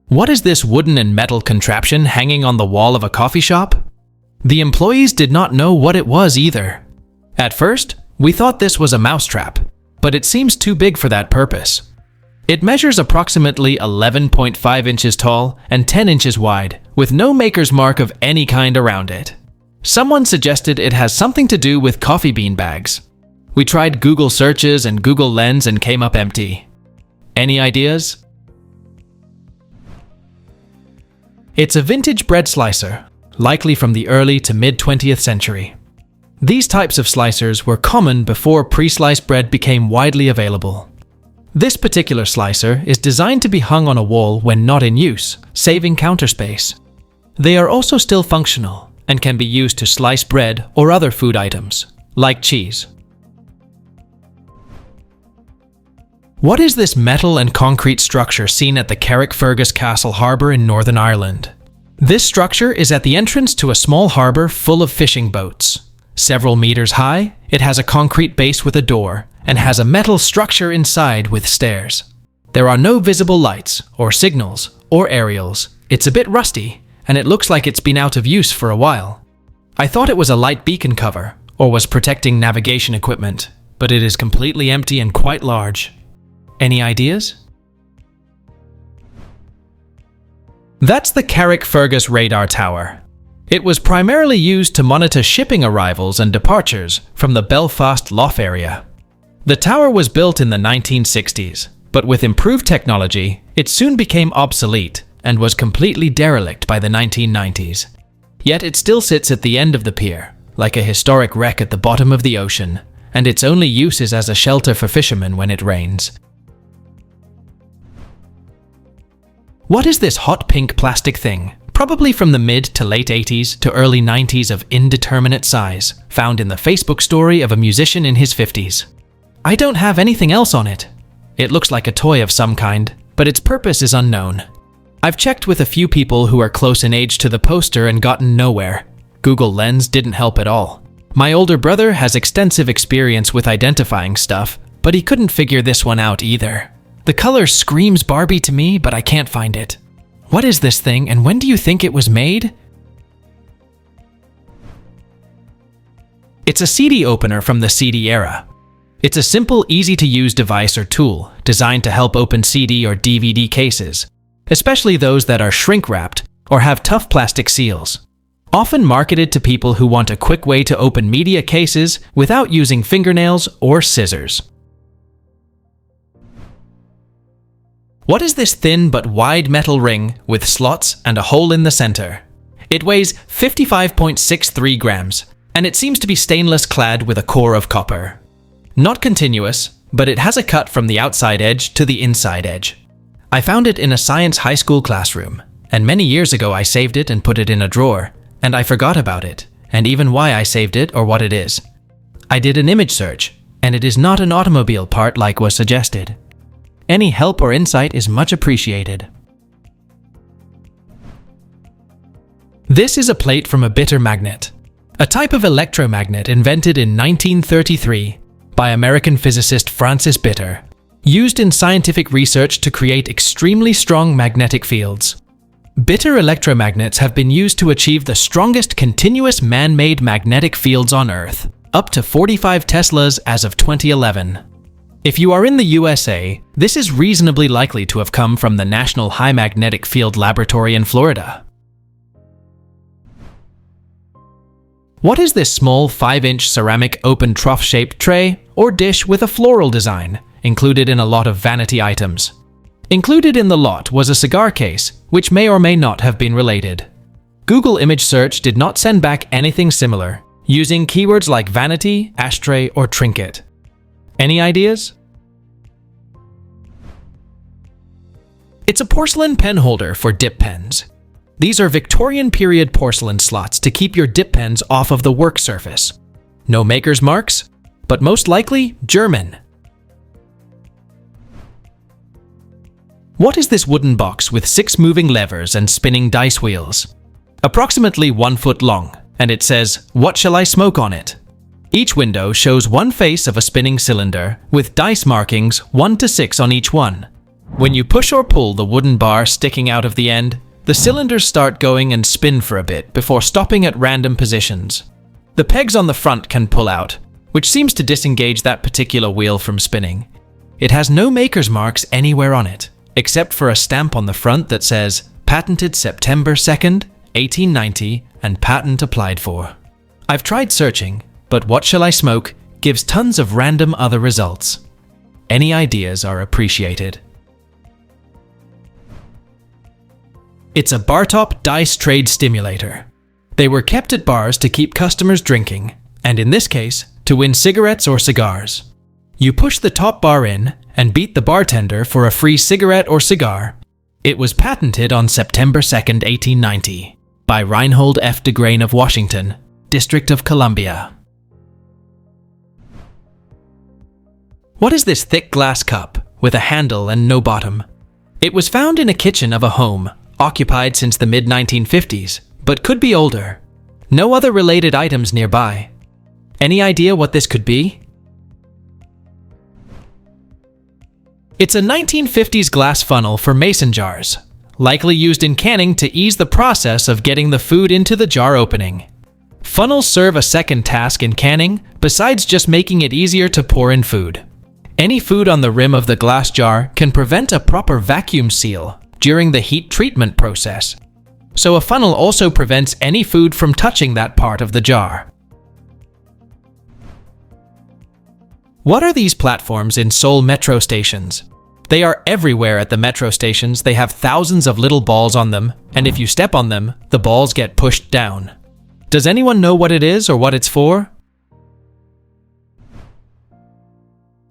What is this wooden and metal contraption hanging on the wall of a coffee shop? The employees did not know what it was either. At first, we thought this was a mousetrap, but it seems too big for that purpose. It measures approximately 11.5 inches tall and 10 inches wide, with no maker's mark of any kind around it. Someone suggested it has something to do with coffee bean bags. We tried Google searches and Google Lens and came up empty. Any ideas? It's a vintage bread slicer, likely from the early to mid-20th century. These types of slicers were common before pre-sliced bread became widely available. This particular slicer is designed to be hung on a wall when not in use, saving counter space. They are also still functional and can be used to slice bread or other food items, like cheese. What is this metal and concrete structure seen at the Carrickfergus Castle Harbour in Northern Ireland? This structure is at the entrance to a small harbour full of fishing boats. Several meters high, it has a concrete base with a door and has a metal structure inside with stairs. There are no visible lights or signals or aerials. It's a bit rusty and it looks like it's been out of use for a while. I thought it was a light beacon cover or was protecting navigation equipment, but it is completely empty and quite large. Any ideas? That's the Carrickfergus radar tower. It was primarily used to monitor shipping arrivals and departures from the Belfast Lough area. The tower was built in the 1960s, but with improved technology, it soon became obsolete and was completely derelict by the 1990s. Yet it still sits at the end of the pier, like a historic wreck at the bottom of the ocean, and its only use is as a shelter for fishermen when it rains. What is this hot pink plastic thing, probably from the mid to late 80s to early 90s of indeterminate size, found in the Facebook story of a musician in his 50s? I don't have anything else on it. It looks like a toy of some kind, but its purpose is unknown. I've checked with a few people who are close in age to the poster and gotten nowhere. Google Lens didn't help at all. My older brother has extensive experience with identifying stuff, but he couldn't figure this one out either. The color screams Barbie to me, but I can't find it. What is this thing, and when do you think it was made? It's a CD opener from the CD era. It's a simple, easy-to-use device or tool designed to help open CD or DVD cases, especially those that are shrink-wrapped or have tough plastic seals. Often marketed to people who want a quick way to open media cases without using fingernails or scissors. What is this thin but wide metal ring with slots and a hole in the center? It weighs 55.63 grams, and it seems to be stainless clad with a core of copper. Not continuous, but it has a cut from the outside edge to the inside edge. I found it in a science high school classroom, and many years ago I saved it and put it in a drawer, and I forgot about it, and even why I saved it or what it is. I did an image search, and it is not an automobile part like was suggested. Any help or insight is much appreciated. This is a plate from a bitter magnet, a type of electromagnet invented in 1933 by American physicist Francis Bitter, used in scientific research to create extremely strong magnetic fields. Bitter electromagnets have been used to achieve the strongest continuous man-made magnetic fields on Earth, up to 45 Teslas as of 2011. If you are in the USA, this is reasonably likely to have come from the National High Magnetic Field Laboratory in Florida. What is this small 5-inch ceramic open trough-shaped tray or dish with a floral design, included in a lot of vanity items? Included in the lot was a cigar case, which may or may not have been related. Google image search did not send back anything similar, using keywords like vanity, ashtray, or trinket. Any ideas? It's a porcelain pen holder for dip pens. These are Victorian period porcelain slots to keep your dip pens off of the work surface. No maker's marks, but most likely German. What is this wooden box with 6 moving levers and spinning dice wheels? Approximately 1 foot long, and it says, "What shall I smoke on it?" Each window shows one face of a spinning cylinder with dice markings 1 to 6 on each one. When you push or pull the wooden bar sticking out of the end, the cylinders start going and spin for a bit before stopping at random positions. The pegs on the front can pull out, which seems to disengage that particular wheel from spinning. It has no maker's marks anywhere on it, except for a stamp on the front that says, "Patented September 2nd, 1890, and patent applied for." I've tried searching, but "What shall I smoke?" gives tons of random other results. Any ideas are appreciated. It's a bar-top dice trade stimulator. They were kept at bars to keep customers drinking, and in this case, to win cigarettes or cigars. You push the top bar in and beat the bartender for a free cigarette or cigar. It was patented on September 2nd, 1890, by Reinhold F. de Grain of Washington, District of Columbia. What is this thick glass cup with a handle and no bottom? It was found in a kitchen of a home, occupied since the mid-1950s, but could be older. No other related items nearby. Any idea what this could be? It's a 1950s glass funnel for mason jars, likely used in canning to ease the process of getting the food into the jar opening. Funnels serve a second task in canning, besides just making it easier to pour in food. Any food on the rim of the glass jar can prevent a proper vacuum seal during the heat treatment process, so a funnel also prevents any food from touching that part of the jar. What are these platforms in Seoul metro stations? They are everywhere at the metro stations. They have thousands of little balls on them, and if you step on them, the balls get pushed down. Does anyone know what it is or what it's for?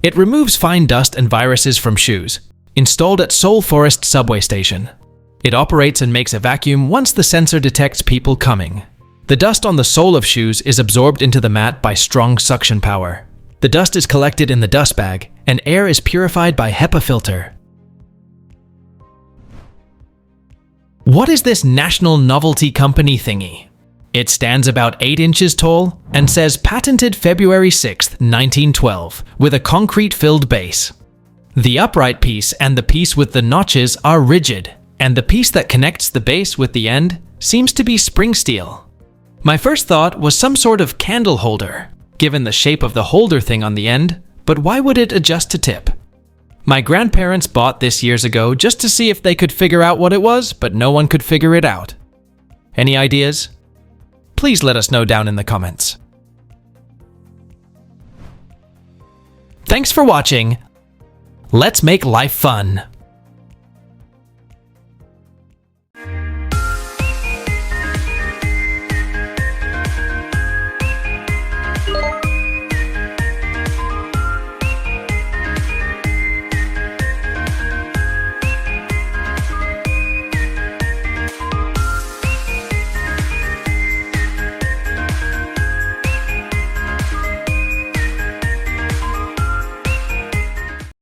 It removes fine dust and viruses from shoes. Installed at Seoul Forest subway station. It operates and makes a vacuum once the sensor detects people coming. The dust on the sole of shoes is absorbed into the mat by strong suction power. The dust is collected in the dust bag, and air is purified by HEPA filter. What is this National Novelty Company thingy? It stands about 8 inches tall and says patented February 6th, 1912, with a concrete-filled base. The upright piece and the piece with the notches are rigid, and the piece that connects the base with the end seems to be spring steel. My first thought was some sort of candle holder, given the shape of the holder thing on the end, but why would it adjust to tip? My grandparents bought this years ago just to see if they could figure out what it was, but no one could figure it out. Any ideas? Please let us know down in the comments. Thanks for watching. Let's make life fun.